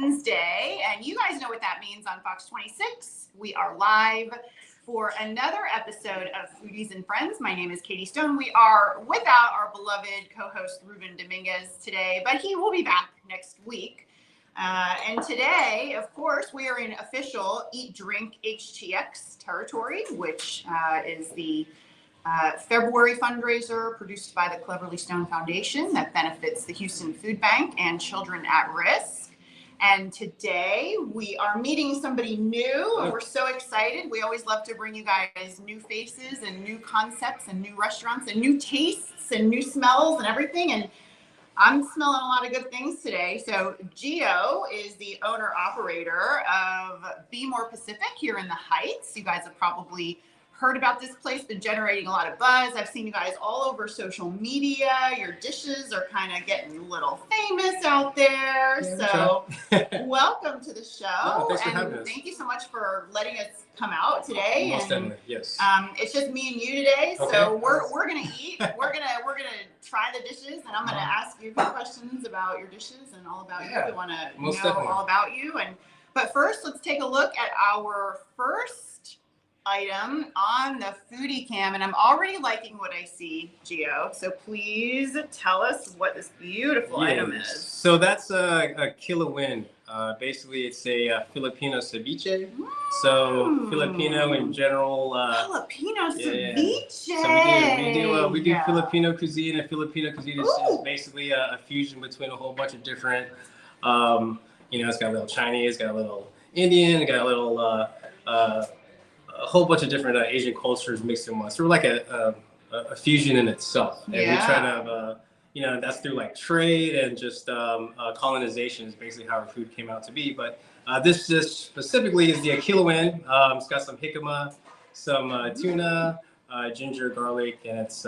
Wednesday, and you guys know what that means on Fox 26. We are live for another episode of Foodies and Friends. My name is Katie Stone. We are without our beloved co-host Ruben Dominguez today, but he will be back next week. And today, of course, we are in official EatDrinkHTX territory, which is the February fundraiser produced by the Cleverly Stone Foundation that benefits the Houston Food Bank and children at risk. And today we are meeting somebody new, and we're so excited. We always love to bring you guys new faces and new concepts and new restaurants and new tastes and new smells and everything. And I'm smelling a lot of good things today. So Gio is the owner operator of Be More Pacific here in the Heights. You guys have probably heard about this place, been generating a lot of buzz. I've seen you guys all over social media. Your dishes are kind of getting a little famous out there. Yeah, so welcome to the show. Oh, thanks for having us. Thank you so much for letting us come out today. Most definitely, yes. It's just me and you today, okay. So we're gonna eat. We're gonna try the dishes, and I'm gonna ask you a few questions about your dishes and all about you. I want to know definitely. all about you. But first, let's take a look at our first item on the foodie cam, and I'm already liking what I see, Gio. So please tell us what this beautiful item is. So that's a kilawin. Basically, it's a Filipino ceviche. So Filipino in general. Filipino ceviche. So we do Filipino cuisine, and Filipino cuisine is basically a fusion between a whole bunch of different. It's got a little Chinese, got a little Indian, got a little. A whole bunch of different Asian cultures mixed in one. So we're like a fusion in itself. And we try to, that's through like trade and just colonization is basically how our food came out to be. But this specifically is the kilawin. It's got some jicama, some tuna, ginger, garlic, and it's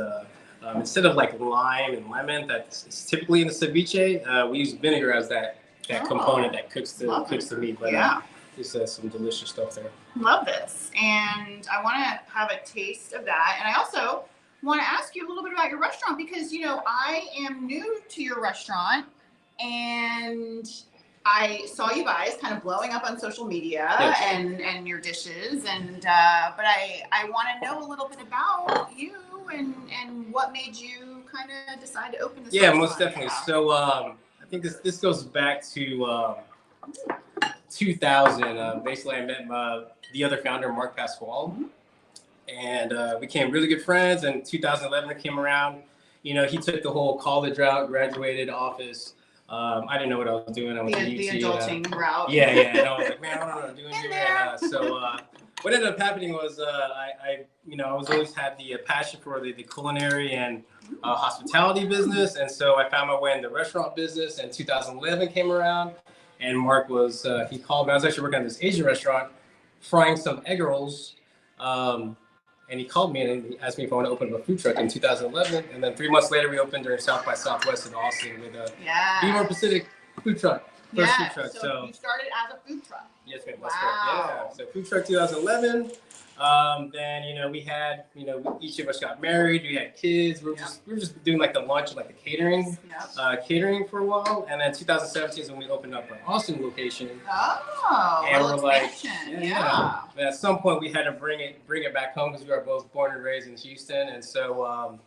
instead of like lime and lemon that's typically in the ceviche, we use vinegar as that component that cooks the meat. But just some delicious stuff there. Love this. And I want to have a taste of that. And I also want to ask you a little bit about your restaurant because, I am new to your restaurant and I saw you guys kind of blowing up on social media and your dishes. And but I want to know a little bit about you and what made you kind of decide to open this restaurant. Yeah, most definitely. So I think this goes back to 2000. Basically, I met the other founder, Mark Pasquale, and we became really good friends. And 2011 came around. He took the whole college route, graduated office. I didn't know what I was doing. I went to UT. The adulting route. Yeah. And I was like, man, I don't know what I'm doing here. So what ended up happening was I was always had the passion for the culinary and hospitality business. And so I found my way in the restaurant business. And 2011 came around. And Mark he called me. I was actually working at this Asian restaurant, frying some egg rolls. And he called me and he asked me if I want to open up a food truck in 2011. And then 3 months later, we opened during South by Southwest in Austin with a Be More Pacific food truch. First food truck. So you started as a food truck. Yes, ma'am. That's correct. Yeah. So food truck 2011. Then we had each of us got married. We had kids. We were just doing like the lunch and like the catering for a while. And then 2017 is when we opened up our Austin location. And we're like, And at some point we had to bring it back home because we were both born and raised in Houston. And so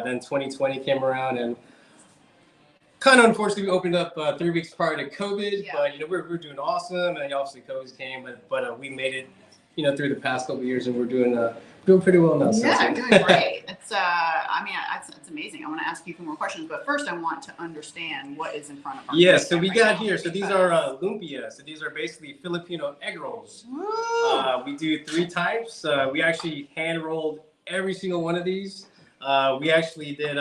then 2020 came around and kind of unfortunately we opened up 3 weeks prior to COVID. But we were doing awesome, and obviously COVID came, but we made it. Through the past couple of years, and we're doing pretty well now. Yeah, doing great. It's it's amazing. I want to ask you a few more questions, but first I want to understand what is in front of us. Yes, so we got here. So these are lumpia. So these are basically Filipino egg rolls. We do 3 types. We actually hand rolled every single one of these. We actually did.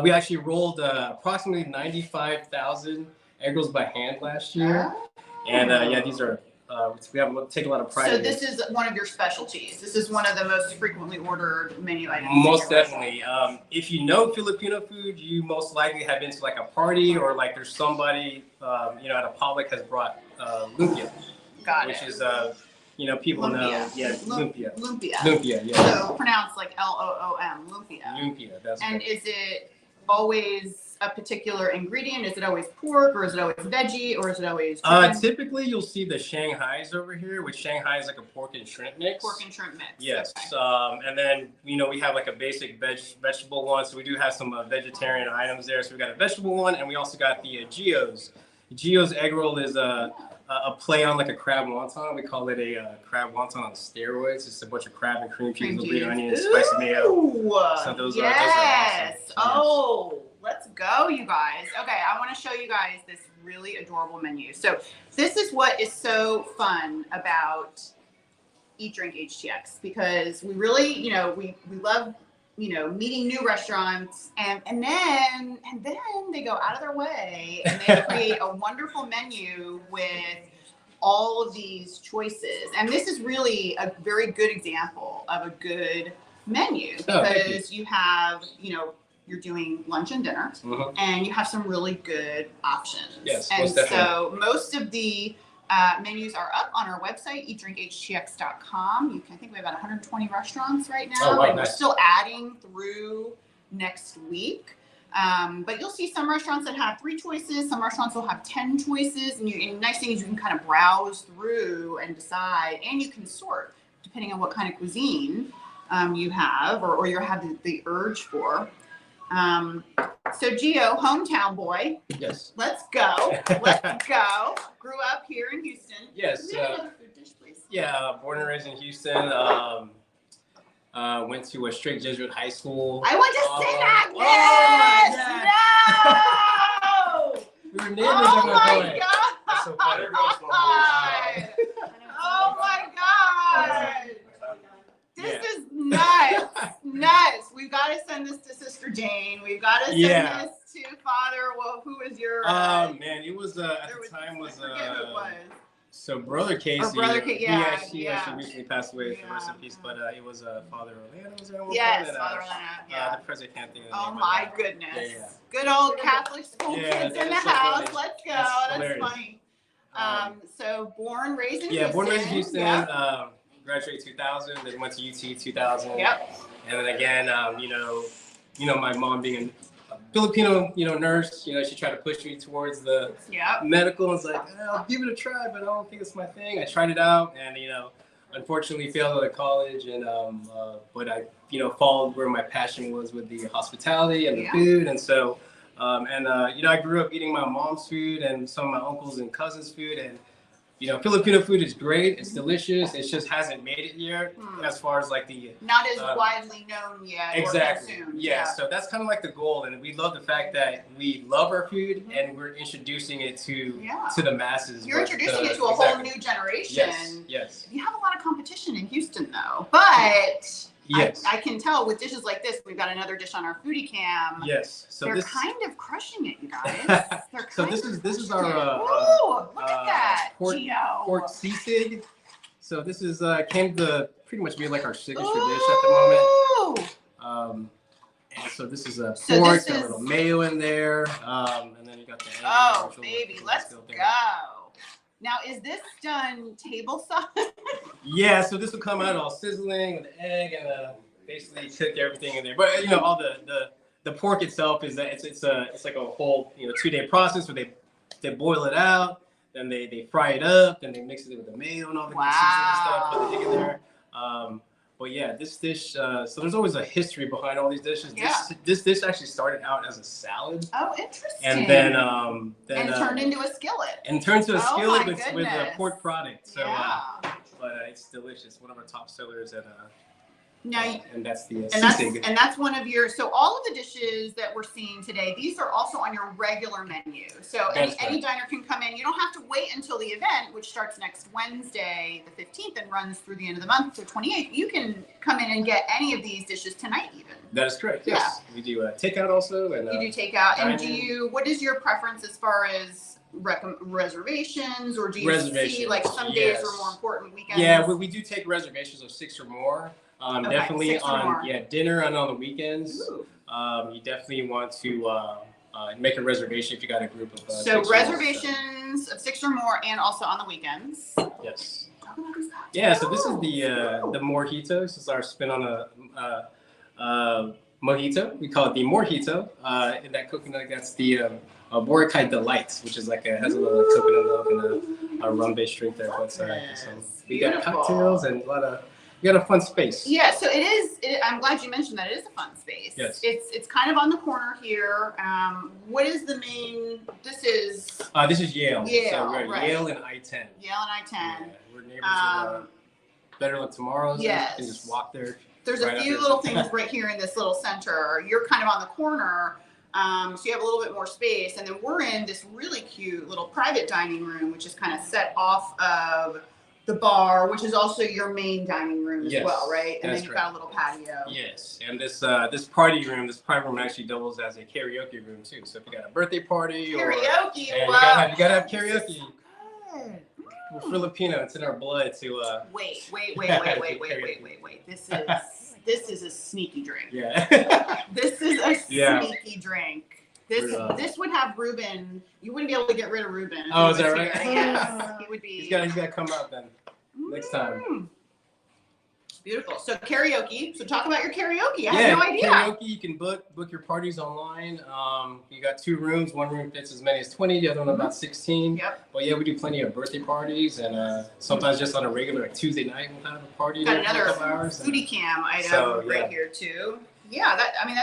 We actually rolled approximately 95,000 egg rolls by hand last year. And these are, we take a lot of pride in this. So this is one of your specialties. This is one of the most frequently ordered menu items. Most definitely. If you know Filipino food, you most likely have been to like a party or like there's somebody, at a public has brought lumpia. Got which it. is, people lumpia. know. Yeah, lumpia. Lumpia, yeah. So pronounced like Loom, lumpia. Lumpia, that's And right. is it always a particular ingredient? Is it always pork, or is it always veggie, or is it always chicken? Typically, you'll see the Shanghais over here, which Shanghai is like a pork and shrimp mix. Pork and shrimp mix. Yes. Okay. And then, we have like a basic vegetable one. So we do have some vegetarian items there. So we got a vegetable one, and we also got the Gio's. Gio's egg roll is a play on like a crab wonton. We call it a crab wonton on steroids. It's a bunch of crab and cream cheese, little green onions, spicy mayo. So those are awesome. Oh, let's go, you guys. Okay, I want to show you guys this really adorable menu. So this is what is so fun about EatDrinkHTX, because we really, we love, meeting new restaurants, and then they go out of their way and they create a wonderful menu with all of these choices. And this is really a very good example of a good menu, because you have, you're doing lunch and dinner, and you have some really good options. Yes, and so most of the menus are up on our website, EatDrinkHTX.com. I think we have about 120 restaurants right now. Oh, wow, and nice. we're still adding through next week. But you'll see some restaurants that have 3 choices. Some restaurants will have 10 choices. And the nice thing is you can kind of browse through and decide, and you can sort depending on what kind of cuisine you have, or you have the urge for. So Gio, hometown boy. Yes. Let's go. Let's go. Grew up here in Houston. Yes. Another food dish, please. Yeah, born and raised in Houston. Went to a strict Jesuit high school. I want to say that. Yes. No. We were neighbors. Oh my God. That's so funny. Oh my God. This is nuts. Nuts. We've got to send this to Sister Jane. We've got to send this to Father. Well, who is your? Man, it was at the time was. I forget who it was. So Brother Casey. Oh, Brother Casey. He actually recently passed away. So rest in peace. But it was Father Orlando. Yes, Father Orlando. Yeah. The president can't think of the name. Oh my goodness. Yeah. Good old Catholic school kids in the house. Funny. Let's go. That's funny. So born, raised in Houston. Yeah, born, raised in Houston. Graduated 2000, then went to UT 2000. Yep. And then again, my mom being a Filipino, nurse, she tried to push me towards the medical. And it's like, I'll give it a try, but I don't think it's my thing. I tried it out, and unfortunately failed at college. And but I, followed where my passion was with the hospitality and the food, and so. I grew up eating my mom's food and some of my uncles and cousins' food, and Filipino food is great. It's delicious. It just hasn't made it yet as far as like the not as widely known yet. Exactly. Or consumed. Yeah. So that's kind of like the goal, and we love the fact that we love our food and we're introducing it to the masses. You're introducing it to a whole new generation. Yes. You have a lot of competition in Houston, though, but. Yes. I can tell with dishes like this. We've got another dish on our foodie cam. Yes. So they're kind of crushing it, you guys. So this is our ooh, look at that. Pork sisig. So this is came to pretty much be like our signature dish at the moment. And so this is a pork, got a little mayo in there, and then you got the egg. Oh, baby, let's go. Now, is this done table side? Yeah, so this will come out all sizzling with the egg, and basically cook everything in there. But all the pork itself is that it's like a whole 2-day process where they boil it out, then they fry it up, then they mix it with the mayo and all the seasoning and stuff, put the egg in there. But yeah, this dish, so there's always a history behind all these dishes. This dish actually started out as a salad. Oh, interesting. And then turned into a skillet. And turned to a skillet with a pork product. So, but it's delicious. One of our top sellers at and that's the sisig. And that's one of your. So all of the dishes that we're seeing today, these are also on your regular menu. So any diner can come in. You don't have to wait until the event, which starts next Wednesday, the 15th, and runs through the end of the month, so 28th. You can come in and get any of these dishes tonight, even. That is correct. Yes, we do takeout also. And you do takeout. And what is your preference as far as reservations, or do you see like some days are more important, weekends? Yeah, we do take reservations of 6 or more. Definitely on dinner and on the weekends. You definitely want to make a reservation if you got a group of so reservations of 6 or more, and also on the weekends. Yes. Yeah, so this is the mojitos. This is our spin on a mojito. We call it the mojito. And that coconut, that's the Boracay Delights, which is like has a little like, coconut milk and a rum-based drink there. But so we got cocktails and we got a fun space. Yeah, so it is. I'm glad you mentioned that. It is a fun space. Yes. It's kind of on the corner here. What is the main? This is Yale. Yale, So we're right. Yale and I-10. Yale and I-10. Yeah, we're neighbors with Better Luck Tomorrow's. Yes. You can just walk there. There's a few little things right here in this little center. You're kind of on the corner, so you have a little bit more space. And then we're in this really cute little private dining room, which is kind of set off of the bar, which is also your main dining room as well, right? And then you've got a little patio. Yes, and this private room actually doubles as a karaoke room too. So if you got a birthday party karaoke, you gotta have karaoke. We're Filipino. It's in our blood to. Wait. This is a sneaky drink. Yeah. This is a sneaky drink. This would have Ruben. You wouldn't be able to get rid of Ruben. Oh, is that right? Yes, he would be. He's got to come out then next time. Beautiful. So karaoke. So talk about your karaoke. I had no idea. Karaoke. You can book your parties online. You got 2 rooms. One room fits as many as 20. The other one about 16. Yep. But yeah, we do plenty of birthday parties, and sometimes just on a regular like Tuesday night we'll have a party. Got another for hours, foodie cam item right here too. Yeah,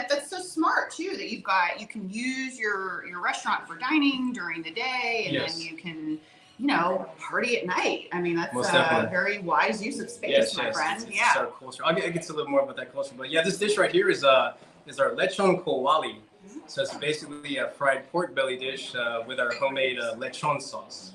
that's so smart too that you can use your restaurant for dining during the day, and then you can party at night. I mean, that's a very wise use of space, my friend. It's our culture. I'll get to a little more about that culture, but yeah, this dish right here is our lechon kawali. So it's basically a fried pork belly dish with our homemade lechon sauce.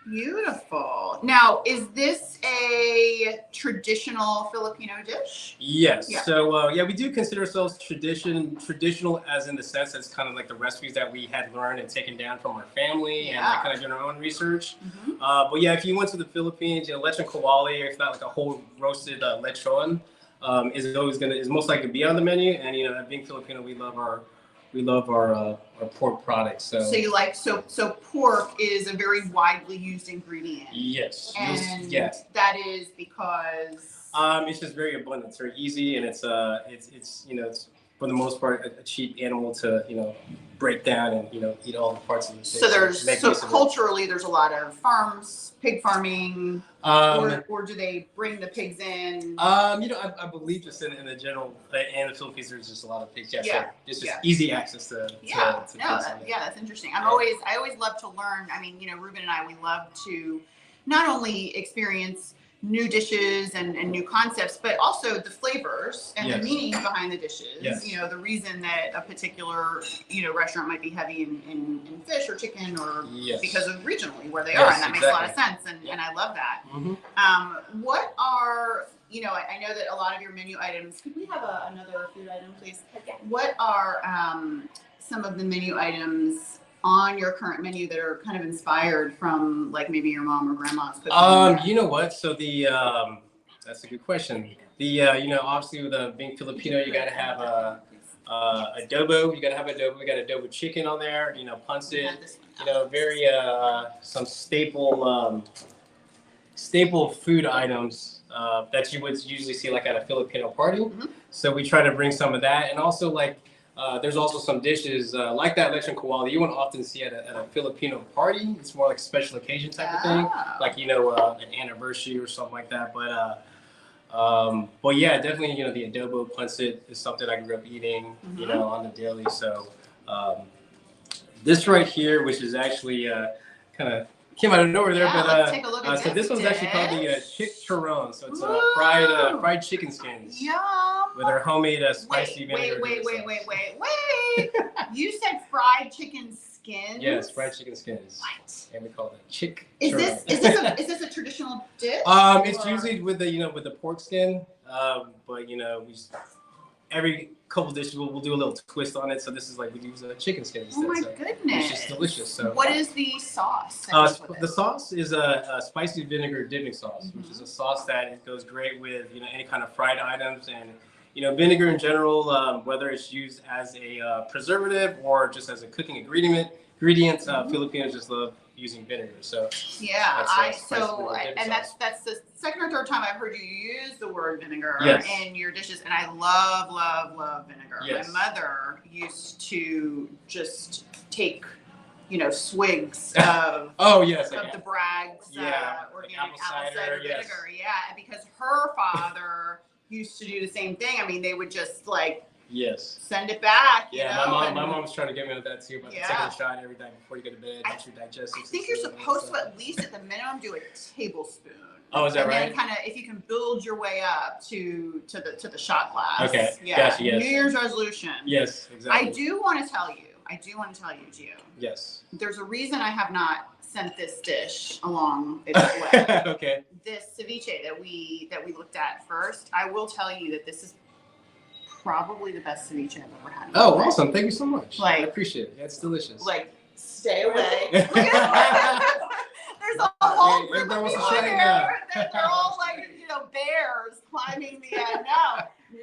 Beautiful. Now, is this a traditional Filipino dish? Yes. Yeah. So we do consider ourselves traditional as in the sense that it's kind of like the recipes that we had learned and taken down from our family and like kind of doing our own research. But yeah, if you went to the Philippines, lechon kawali, or if not like a whole roasted lechon, is most likely to be on the menu. And being Filipino, we love our pork products. So pork is a very widely used ingredient. Yes. And that is because it's just very abundant. It's very easy, and it's for the most part a cheap animal to break down and eat all the parts of the fish. So culturally there's a lot of pig farming, or do they bring the pigs in? I believe just in the general in the Philippines there's just a lot of pigs. It's just easy access to pigs. That's interesting. I always love to learn. I mean, Ruben and I, we love to not only experience new dishes and new concepts, but also the flavors and the meaning behind the dishes. The reason that a particular restaurant might be heavy in fish or chicken, or because of regionally where they are, and that makes a lot of sense. And I love that. What are I know that a lot of your menu items. Could we have another food item, please? What are some of the menu items on your current menu that are kind of inspired from like maybe your mom or grandma's cooking? You know what? So that's a good question. Obviously with being Filipino, you gotta have adobo. You gotta have adobo. We got adobo chicken on there. Pancit. Very some staple food items that you would usually see like at a Filipino party. So we try to bring some of that, and also like. There's also some dishes like that lechon kawali you won't often see at a Filipino party. It's more like a special occasion type of thing, like an anniversary or something like that. But yeah, definitely the adobo pancit is something I grew up eating on the daily. So this right here, which is actually kind of came out of nowhere there, let's take a look at so this one's actually called the chick churron. So it's fried chicken skins. Yum. With our homemade spicy vinegar. Wait. You said fried chicken skins? Yes, fried chicken skins. What? And we call it chick churron. Is this a traditional dish? It's usually with the pork skin. But every couple dishes we'll do a little twist on it. So this is like we use chicken skin instead. Oh my goodness! It's just delicious. So what is the sauce? The sauce is a spicy vinegar dipping sauce, which is a sauce that goes great with any kind of fried items, and vinegar in general, whether it's used as a preservative or just as a cooking ingredient. Filipinos just love using vinegar. So yeah, and that's the second or third time I've heard you use the word vinegar yes. in your dishes, and I love vinegar. Yes. My mother used to just take, swigs of oh yes, of the Bragg's organic apple cider yes. vinegar. Yeah, because her father used to do the same thing. I mean, they would just yes. send it back. Yeah, my mom's trying to get me with that too, but taking a shot every night before you go to bed, helps your digestive. I think you're supposed to at least at the minimum do a tablespoon. Oh, is that right? And then kind of if you can build your way up to the shot glass. Okay. Yeah. Gotcha, yes. New Year's resolution. Yes, exactly. I do want to tell you, Gio. Yes. There's a reason I have not sent this dish along its way. Okay. This ceviche that we looked at first, I will tell you that this is probably the best ceviche I've ever had. Oh, awesome! Thank you so much. I appreciate it. Yeah, it's delicious. Stay away. There's a whole group of people here. They're all bears climbing the.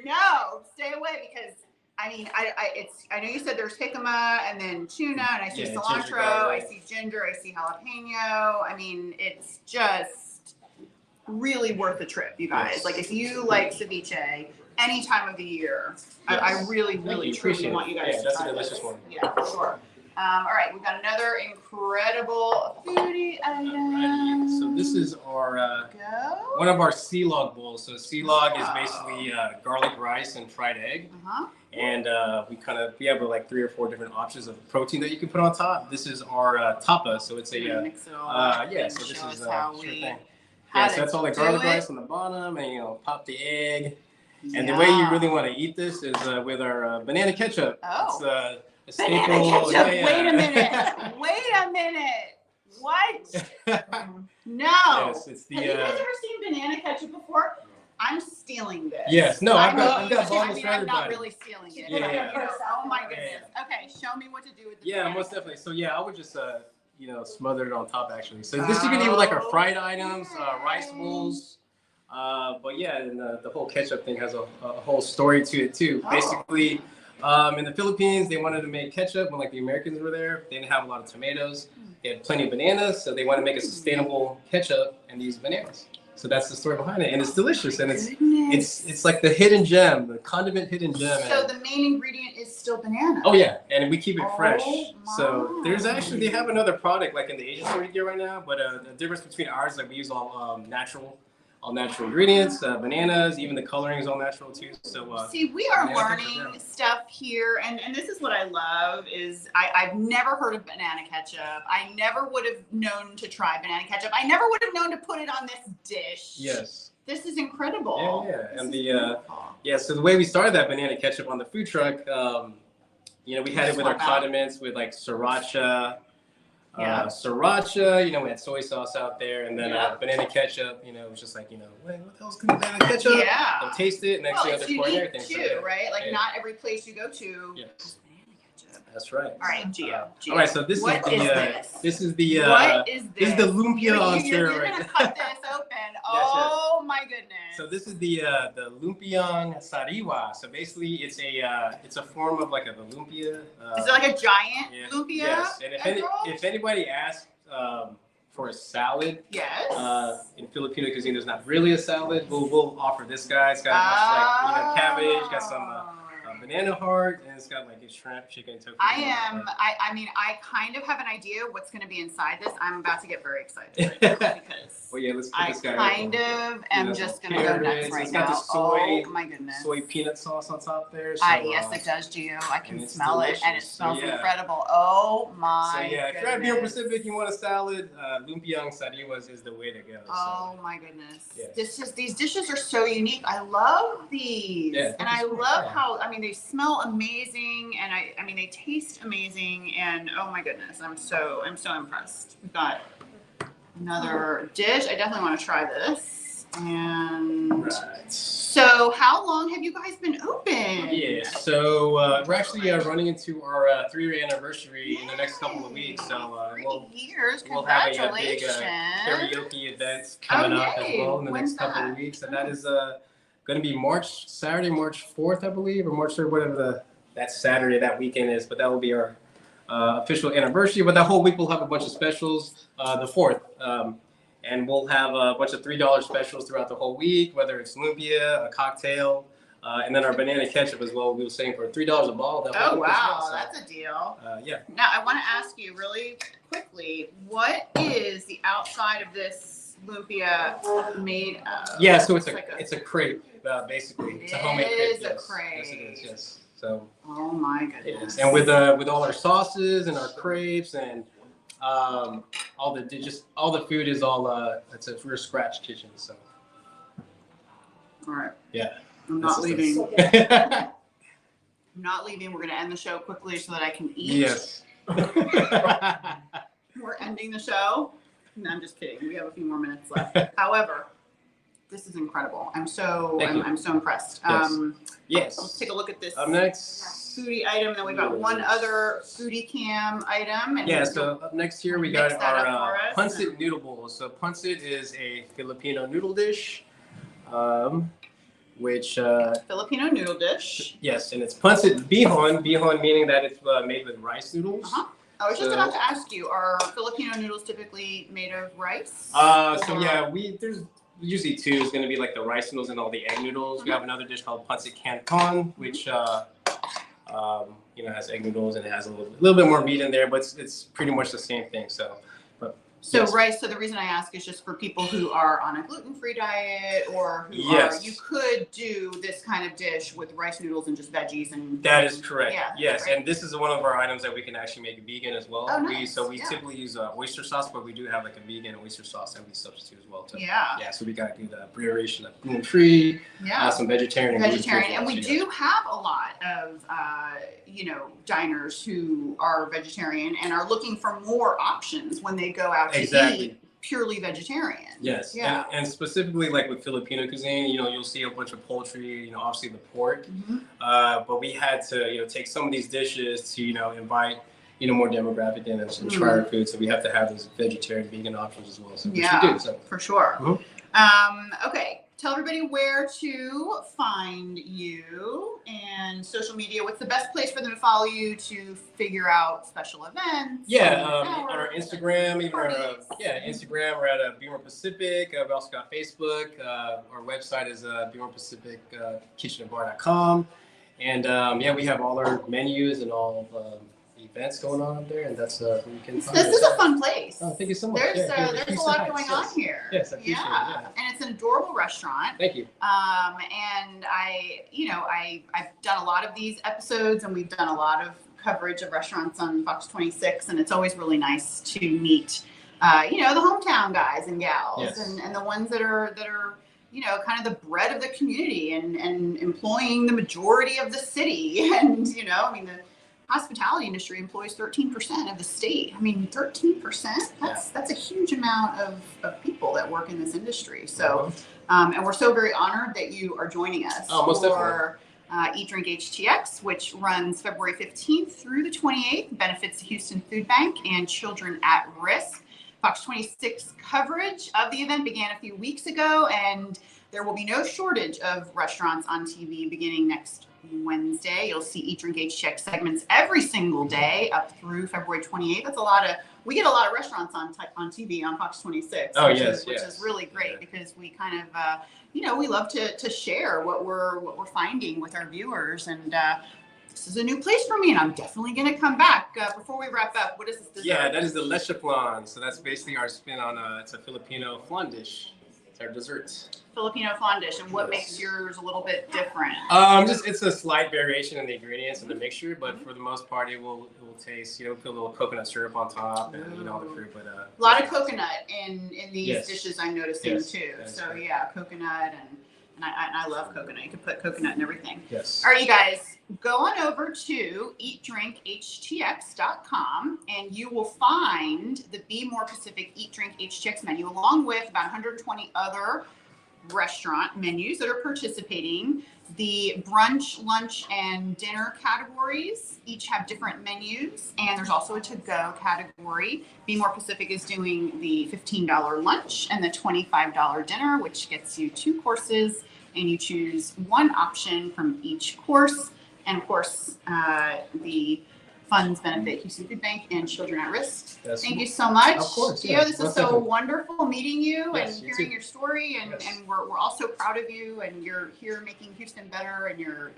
No, stay away because. I mean, I know you said there's jicama and then tuna, and I see cilantro, I see ginger, I see jalapeno. I mean, it's just really worth the trip, you guys. Yes. If you like ceviche any time of the year, yes. I really, truly want you guys to try that's a delicious one. Yeah, for sure. All right, we've got another incredible foodie item. Right. So this is our one of our sea log bowls. So sea log is basically garlic rice and fried egg. And we have 3 or 4 different options of protein that you can put on top. This is our tapa, so it's a mix it all up so this is how sure we thing. Yeah, so that's all the garlic rice on the bottom, and pop the egg. And the way you really want to eat this is with our banana ketchup. Oh. It's banana staple. ketchup. Yeah. Wait a minute. What? No. Yes, it's the. Have you guys ever seen banana ketchup before? I'm stealing this. Yes, no, I've got bottles for everybody. I'm not really stealing it. Yeah. Oh my goodness. Okay, show me what to do with this. Yeah, most definitely. So I would just smother it on top actually. So this you can eat with our fried items, rice bowls. But yeah, and the whole ketchup thing has a whole story to it too. Basically, in the Philippines, they wanted to make ketchup when the Americans were there. They didn't have a lot of tomatoes. They had plenty of bananas, so they wanted to make a sustainable ketchup and use bananas. So that's the story behind it, and it's delicious, and it's like the hidden gem, the condiment hidden gem. So the main ingredient is still banana. Oh yeah, and we keep it fresh. So they have another product in the Asian store you get right now, but the difference between ours we use all natural ingredients, bananas, even the coloring is all natural too. So see, we are learning stuff here, and this is what I love is I've never heard of banana ketchup. I never would have known to try banana ketchup. I never would have known to put it on this dish. Yes. This is incredible. Yeah. And so the way we started that banana ketchup on the food truck, we had it with our condiments with sriracha. Sriracha, we had soy sauce out there, and then banana ketchup, it was just wait, what the hell's banana ketchup? Yeah. They'll taste it, next thing they're pouring everything. Too, right? Not every place you go to. Yes. Has banana ketchup. That's right. All right, Gio. All right, so this is the lumpia on steroids. You're gonna cut this open. Oh my goodness. So this is the lumpiang sariwa. So basically, it's a form of the lumpia. Is it a giant lumpia? Yes. And if anybody asks for a salad, in Filipino cuisine, there's not really a salad. We'll offer this guy. It's got cabbage, got some banana heart, and it's got a shrimp, chicken, tofu. I kind of have an idea what's going to be inside this. I'm about to get very excited right now because let's put this guy. I kind of am just going to go nuts right now. It's got the oh my goodness. Soy peanut sauce on top there. So, yes, it does, Gio. I can smell it, and it smells incredible. Oh my goodness. If you're at Beer Pacific, you want a salad, lumpiang sariwas is the way to go. Oh my goodness. Yes. These dishes are so unique. I love these. Yeah, and I love how, they smell amazing, and they taste amazing, and oh my goodness, I'm so impressed. We've got another dish. I definitely want to try this. And so how long have you guys been open? Yeah, so we're actually running into our 3-year anniversary in the next couple of weeks. So 3 years, we'll have a big congratulations. karaoke event coming up as well in the next couple of weeks, and that is going to be Saturday, March 4th, I believe, or March 3rd, whatever that Saturday, that weekend is. But that will be our official anniversary. But that whole week we'll have a bunch of specials. The 4th. And we'll have a bunch of $3 specials throughout the whole week, whether it's lumpia, a cocktail, and then our banana ketchup as well. We were saying for $3 a bottle. Oh, wow. So, that's a deal. Yeah. Now, I want to ask you really quickly, what is the outside of this lumpia made of? Yeah, so it's a crepe, basically. It's a homemade crepe. It is a crepe. Yes, it is, yes. So. Oh, my goodness. And with all our sauces and our crepes and all the food is all it's a real scratch kitchen. So. All right. Yeah. I'm not leaving. I'm not leaving. We're going to end the show quickly so that I can eat. Yes. We're ending the show. No, I'm just kidding. We have a few more minutes left. However, this is incredible. I'm so impressed. Yes. Yes. Let's take a look at this. Up next. Foodie item, and then we got one other foodie cam item. And yeah, so up next here we got our pancit and... noodle bowl. So pancit is a Filipino noodle dish, which Filipino noodle dish. Yes, and it's pancit bihon. Bihon meaning that it's made with rice noodles. Uh-huh. I was just about to ask you: are Filipino noodles typically made of rice? So yeah, there's usually two. Is going to be like the rice noodles and all the egg noodles. We have another dish called pancit canton, which has egg noodles and it has a little bit more meat in there, but it's pretty much the same thing. So yes. Rice. So the reason I ask is just for people who are on a gluten-free diet or who you could do this kind of dish with rice noodles and just veggies and. That is correct. Yeah, yes, right. And this is one of our items that we can actually make vegan as well. Oh, nice. We typically use oyster sauce, but we do have like a vegan oyster sauce that we substitute as well too. Yeah. Yeah. So we got to do the variation of gluten-free. Yeah. Some vegetarian. And we do have a lot of diners who are vegetarian and are looking for more options when they go out to eat purely vegetarian. Yes. Yeah. And specifically like with Filipino cuisine, you'll see a bunch of poultry, obviously the pork. Mm-hmm. But we had to, take some of these dishes to, invite, more demographic in and try our food. So we have to have those vegetarian, vegan options as well. So we do. So. For sure. Mm-hmm. Okay. Tell everybody where to find you and social media. What's the best place for them to follow you to figure out special events? Yeah, on our Instagram, Instagram, we're at Be More Pacific. We've also got Facebook. Our website is BeMorePacificKitchenandBar.com. And we have all our menus and all of events going on up there, and that's where you can find This is a fun place. Oh, thank you so much. There's a lot going on here. Yes, I appreciate it. Yeah. And it's an adorable restaurant. Thank you. And I've done a lot of these episodes, and we've done a lot of coverage of restaurants on Fox 26, and it's always really nice to meet, the hometown guys and gals, and the ones that are kind of the bread of the community and employing the majority of the city, and the hospitality industry employs 13% of the state. 13%? That's a huge amount of people that work in this industry. So, and we're so very honored that you are joining us for EatDrinkHTX, which runs February 15th through the 28th, benefits the Houston Food Bank and Children at Risk. Fox 26 coverage of the event began a few weeks ago, and there will be no shortage of restaurants on TV beginning next Wednesday. You'll see EatDrinkHTX segments every single day up through February 28th. We get a lot of restaurants on TV on Fox 26. Which is really great because we kind of, we love to share what we're finding with our viewers. And this is a new place for me, and I'm definitely going to come back. Before we wrap up, what is this dessert? Yeah, that is the leche flan. So that's basically our spin on it's a Filipino flan dish. It's our dessert. Filipino flan dish, and what makes yours a little bit different? It's a slight variation in the ingredients and the mixture, but for the most part, it will taste. Put a little coconut syrup on top and all the fruit. But a lot of coconut in these dishes. I'm noticing too. So coconut and I love coconut. You can put coconut in everything. Yes. All right, you guys, go on over to EatDrinkHTX.com and you will find the Be More Pacific Eat Drink HTX menu, along with about 120 other restaurant menus that are participating. The brunch, lunch, and dinner categories each have different menus, and there's also a to-go category. Be More Pacific is doing the $15 lunch and the $25 dinner, which gets you 2 courses, and you choose one option from each course. And of course, the funds benefit Houston Food Bank and children at risk. Yes. Thank you so much. Of course. Gio, Yeah. this was Most so definitely. wonderful meeting you Yes, and you hearing too. your story, and, Yes. and we're all so proud of you, and you're here making Houston better, and you're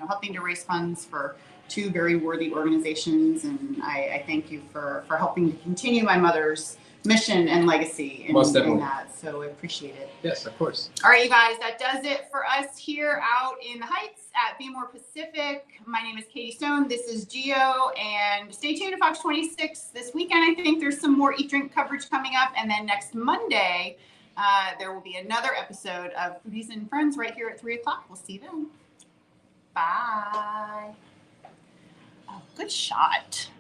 helping to raise funds for two very worthy organizations, and I thank you for helping to continue my mother's mission and legacy in that. So I appreciate it. Yes, of course. All right, you guys, that does it for us here out in the Heights at Be More Pacific. My name is Katie Stone. This is Gio, and stay tuned to Fox 26 this weekend. I think there's some more Eat Drink coverage coming up, and then next Monday there will be another episode of Foodies and Friends right here at 3 o'clock. We'll see you then. Bye. Oh, good shot.